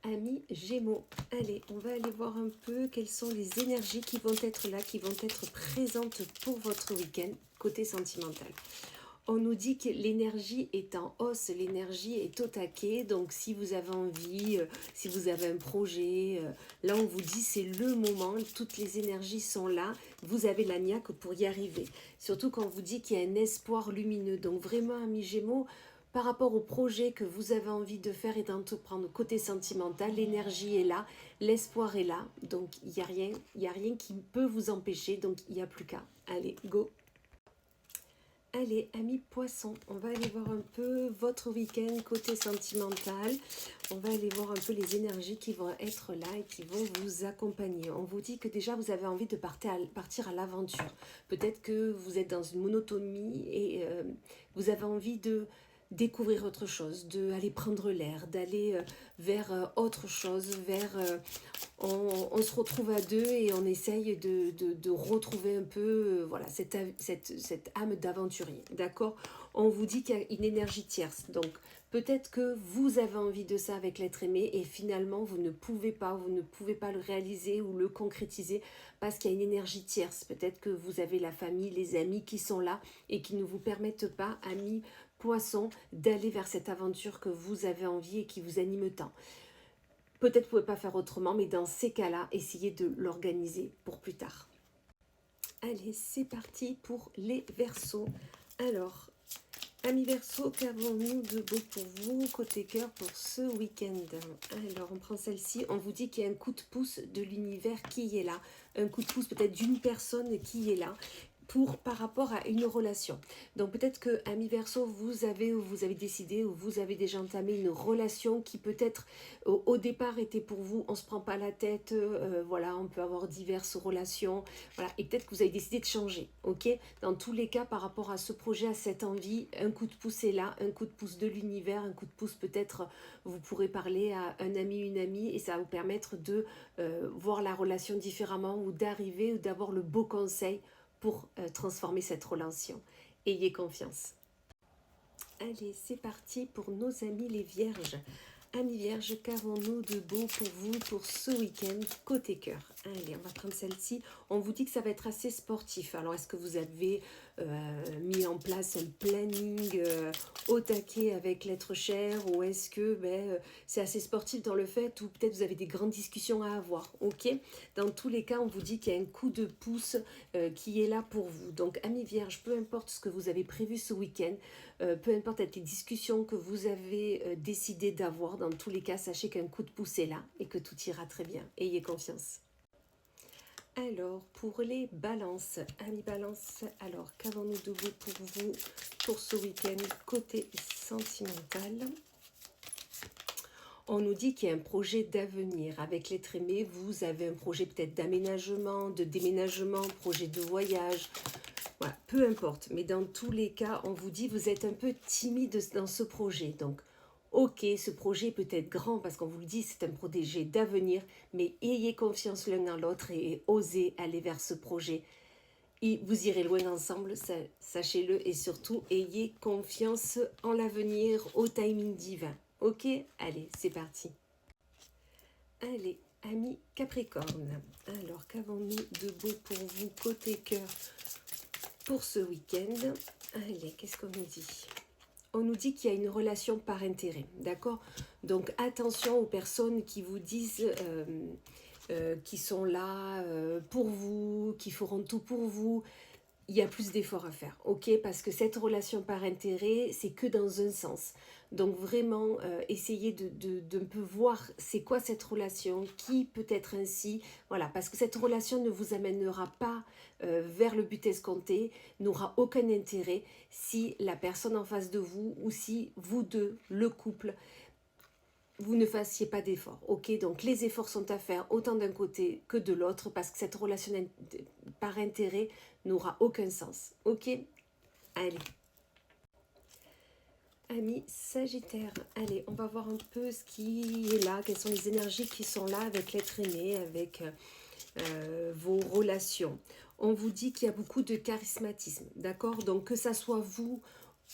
Amis Gémeaux, allez, on va aller voir un peu quelles sont les énergies qui vont être là, qui vont être présentes pour votre week-end, côté sentimental. On nous dit que l'énergie est en hausse, l'énergie est au taquet, donc si vous avez envie, si vous avez un projet, là on vous dit c'est le moment, toutes les énergies sont là, vous avez la niaque pour y arriver. Surtout quand on vous dit qu'il y a un espoir lumineux, donc vraiment amis Gémeaux, par rapport au projet que vous avez envie de faire et d'entreprendre côté sentimental, l'énergie est là, l'espoir est là, donc il n'y a rien qui peut vous empêcher, donc il n'y a plus qu'à. Allez, go! Allez, amis poissons, on va aller voir un peu votre week-end côté sentimental. On va aller voir un peu les énergies qui vont être là et qui vont vous accompagner. On vous dit que déjà vous avez envie de partir à l'aventure. Peut-être que vous êtes dans une monotonie et vous avez envie de découvrir autre chose, d'aller prendre l'air, d'aller vers autre chose, on se retrouve à deux et on essaye de retrouver un peu voilà, cette âme d'aventurier, d'accord? On vous dit qu'il y a une énergie tierce, donc peut-être que vous avez envie de ça avec l'être aimé et finalement vous ne pouvez pas le réaliser ou le concrétiser parce qu'il y a une énergie tierce. Peut-être que vous avez la famille, les amis qui sont là et qui ne vous permettent pas, amis poissons, d'aller vers cette aventure que vous avez envie et qui vous anime tant. Peut-être que vous ne pouvez pas faire autrement, mais dans ces cas-là, essayez de l'organiser pour plus tard. Allez, c'est parti pour les Verseaux. Alors, amis Verseaux, qu'avons-nous de beau pour vous, côté cœur, pour ce week-end? Alors, on prend celle-ci. On vous dit qu'il y a un coup de pouce de l'univers qui est là. Un coup de pouce peut-être d'une personne qui est là par rapport à une relation. Donc peut-être que, amis Verseau, vous avez décidé ou vous avez déjà entamé une relation qui peut-être au départ était pour vous, on se prend pas la tête, voilà, on peut avoir diverses relations, voilà, et peut-être que vous avez décidé de changer, ok? Dans tous les cas, par rapport à ce projet, à cette envie, un coup de pouce est là, un coup de pouce de l'univers, un coup de pouce peut-être, vous pourrez parler à un ami, une amie, et ça va vous permettre de voir la relation différemment ou d'arriver ou d'avoir le beau conseil pour transformer cette relation. Ayez confiance. Allez, c'est parti pour nos amis les vierges. Amis vierges, qu'avons-nous de beau pour vous pour ce week-end côté cœur? Allez, on va prendre celle-ci. On vous dit que ça va être assez sportif. Alors, est-ce que vous avez mis en place un planning au taquet avec l'être cher ou est-ce que c'est assez sportif dans le fait où peut-être vous avez des grandes discussions à avoir, ok? Dans tous les cas, on vous dit qu'il y a un coup de pouce qui est là pour vous. Donc, amis vierges, peu importe ce que vous avez prévu ce week-end, peu importe les discussions que vous avez décidé d'avoir, dans tous les cas, sachez qu'un coup de pouce est là et que tout ira très bien. Ayez confiance. Alors, pour les balances, amis balance, alors qu'avons-nous de beau pour vous pour ce week-end côté sentimental? On nous dit qu'il y a un projet d'avenir avec l'être aimé. Vous avez un projet peut-être d'aménagement, de déménagement, projet de voyage. Voilà, peu importe. Mais dans tous les cas, on vous dit vous êtes un peu timide dans ce projet. Donc, ok, ce projet peut être grand parce qu'on vous le dit, c'est un projet d'avenir. Mais ayez confiance l'un dans l'autre et osez aller vers ce projet. Et vous irez loin ensemble, sachez-le. Et surtout, ayez confiance en l'avenir, au timing divin. Ok, allez, c'est parti. Allez, amis Capricorne. Alors, qu'avons-nous de beau pour vous côté cœur pour ce week-end? Allez, qu'est-ce qu'on nous dit? On nous dit qu'il y a une relation par intérêt, d'accord? Donc, attention aux personnes qui vous disent... qui sont là pour vous, qui feront tout pour vous. Il y a plus d'efforts à faire, ok? Parce que cette relation par intérêt, c'est que dans un sens. Donc vraiment, essayez de un peu voir c'est quoi cette relation, qui peut être ainsi, voilà, parce que cette relation ne vous amènera pas vers le but escompté, n'aura aucun intérêt si la personne en face de vous ou si vous deux, le couple, vous ne fassiez pas d'efforts, ok? Donc les efforts sont à faire autant d'un côté que de l'autre parce que cette relation par intérêt n'aura aucun sens, ok? Allez. Amis Sagittaire, allez, on va voir un peu ce qui est là, quelles sont les énergies qui sont là avec l'être aimé, avec vos relations. On vous dit qu'il y a beaucoup de charismatisme, d'accord? Donc que ça soit vous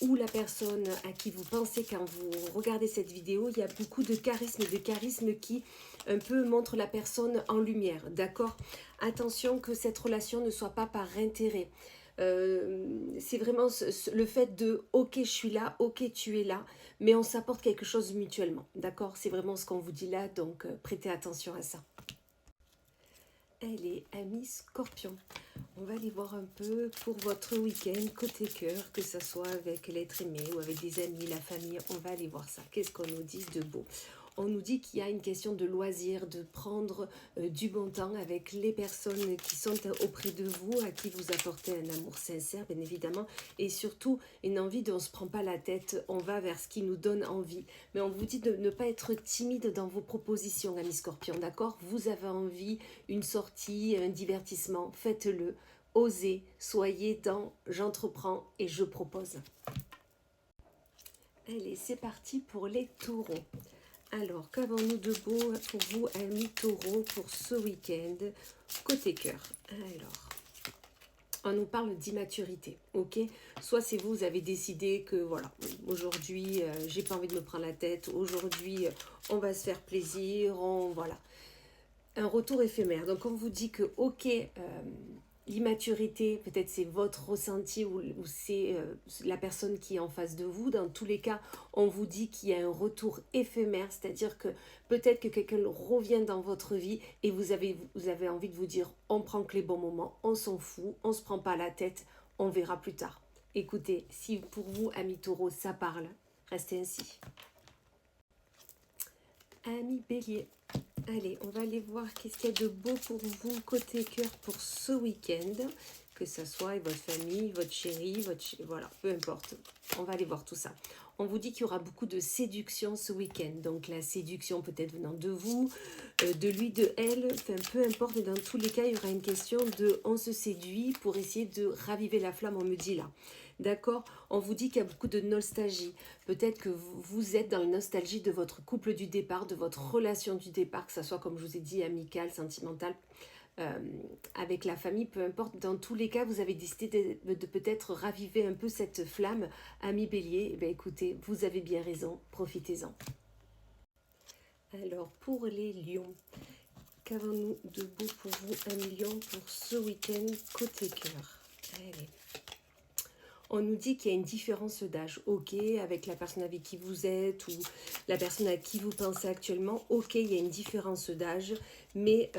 ou la personne à qui vous pensez quand vous regardez cette vidéo, il y a beaucoup de charisme qui un peu montre la personne en lumière, d'accord? Attention que cette relation ne soit pas par intérêt. C'est vraiment le fait de ok je suis là, ok tu es là, mais on s'apporte quelque chose mutuellement, d'accord? C'est vraiment ce qu'on vous dit là, donc prêtez attention à ça. Elle est amie Scorpion. On va aller voir un peu pour votre week-end côté cœur, que ce soit avec l'être aimé ou avec des amis, la famille. On va aller voir ça. Qu'est-ce qu'on nous dit de beau? On nous dit qu'il y a une question de loisir, de prendre du bon temps avec les personnes qui sont auprès de vous, à qui vous apportez un amour sincère, bien évidemment, et surtout une envie de on ne se prend pas la tête, on va vers ce qui nous donne envie. Mais on vous dit de ne pas être timide dans vos propositions, amis Scorpion, d'accord? Vous avez envie, une sortie, un divertissement, faites-le, osez, soyez dans j'entreprends et je propose. Allez, c'est parti pour les taureaux. Alors, qu'avons-nous de beau pour vous, amis taureaux, pour ce week-end, côté cœur? Alors, on nous parle d'immaturité, ok? Soit c'est vous, vous avez décidé que, voilà, aujourd'hui, j'ai pas envie de me prendre la tête, aujourd'hui, on va se faire plaisir, voilà. Un retour éphémère. Donc, on vous dit que, ok, l'immaturité, peut-être c'est votre ressenti ou c'est la personne qui est en face de vous. Dans tous les cas, on vous dit qu'il y a un retour éphémère, c'est-à-dire que peut-être que quelqu'un revient dans votre vie et vous avez envie de vous dire on prend que les bons moments, on s'en fout, on ne se prend pas la tête, on verra plus tard. Écoutez, si pour vous, amis taureaux, ça parle, restez ainsi. Amis bélier, allez, on va aller voir qu'est-ce qu'il y a de beau pour vous, côté cœur, pour ce week-end. Que ce soit votre famille, votre chéri, voilà, peu importe. On va aller voir tout ça. On vous dit qu'il y aura beaucoup de séduction ce week-end. Donc la séduction peut-être venant de vous, de lui, de elle, enfin, peu importe. Mais dans tous les cas, il y aura une question de on se séduit pour essayer de raviver la flamme, on me dit là. D'accord? On vous dit qu'il y a beaucoup de nostalgie. Peut-être que vous êtes dans la nostalgie de votre couple du départ, de votre relation du départ, que ce soit, comme je vous ai dit, amicale, sentimentale, avec la famille, peu importe. Dans tous les cas, vous avez décidé de peut-être raviver un peu cette flamme, ami bélier. Eh bien, écoutez, vous avez bien raison, profitez-en. Alors, pour les lions, qu'avons-nous de beau pour vous, ami lion, pour ce week-end côté cœur? Allez. On nous dit qu'il y a une différence d'âge, ok, avec la personne avec qui vous êtes ou la personne à qui vous pensez actuellement, ok, il y a une différence d'âge, mais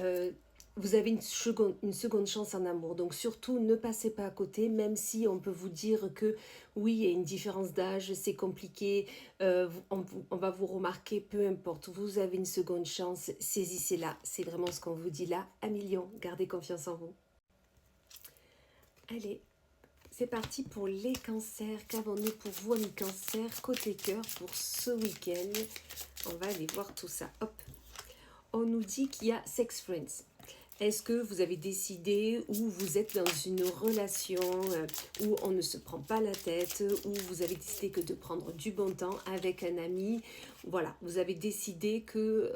vous avez une seconde chance en amour. Donc surtout, ne passez pas à côté, même si on peut vous dire que oui, il y a une différence d'âge, c'est compliqué, on va vous remarquer, peu importe, vous avez une seconde chance, saisissez-la, c'est vraiment ce qu'on vous dit là. Amis lions, gardez confiance en vous. Allez. C'est parti pour les cancers. Qu'avons-nous pour vous, amis cancers, côté cœur, pour ce week-end? On va aller voir tout ça. Hop. On nous dit qu'il y a sex friends. Est-ce que vous avez décidé ou vous êtes dans une relation où on ne se prend pas la tête, où vous avez décidé que de prendre du bon temps avec un ami? Voilà, vous avez décidé que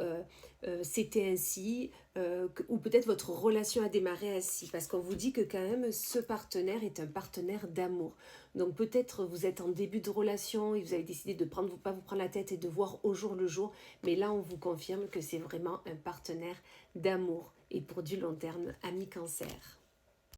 c'était ainsi, ou peut-être votre relation a démarré ainsi, parce qu'on vous dit que quand même ce partenaire est un partenaire d'amour. Donc peut-être vous êtes en début de relation et vous avez décidé de ne pas vous prendre la tête et de voir au jour le jour, mais là on vous confirme que c'est vraiment un partenaire d'amour et pour du long terme, ami cancer.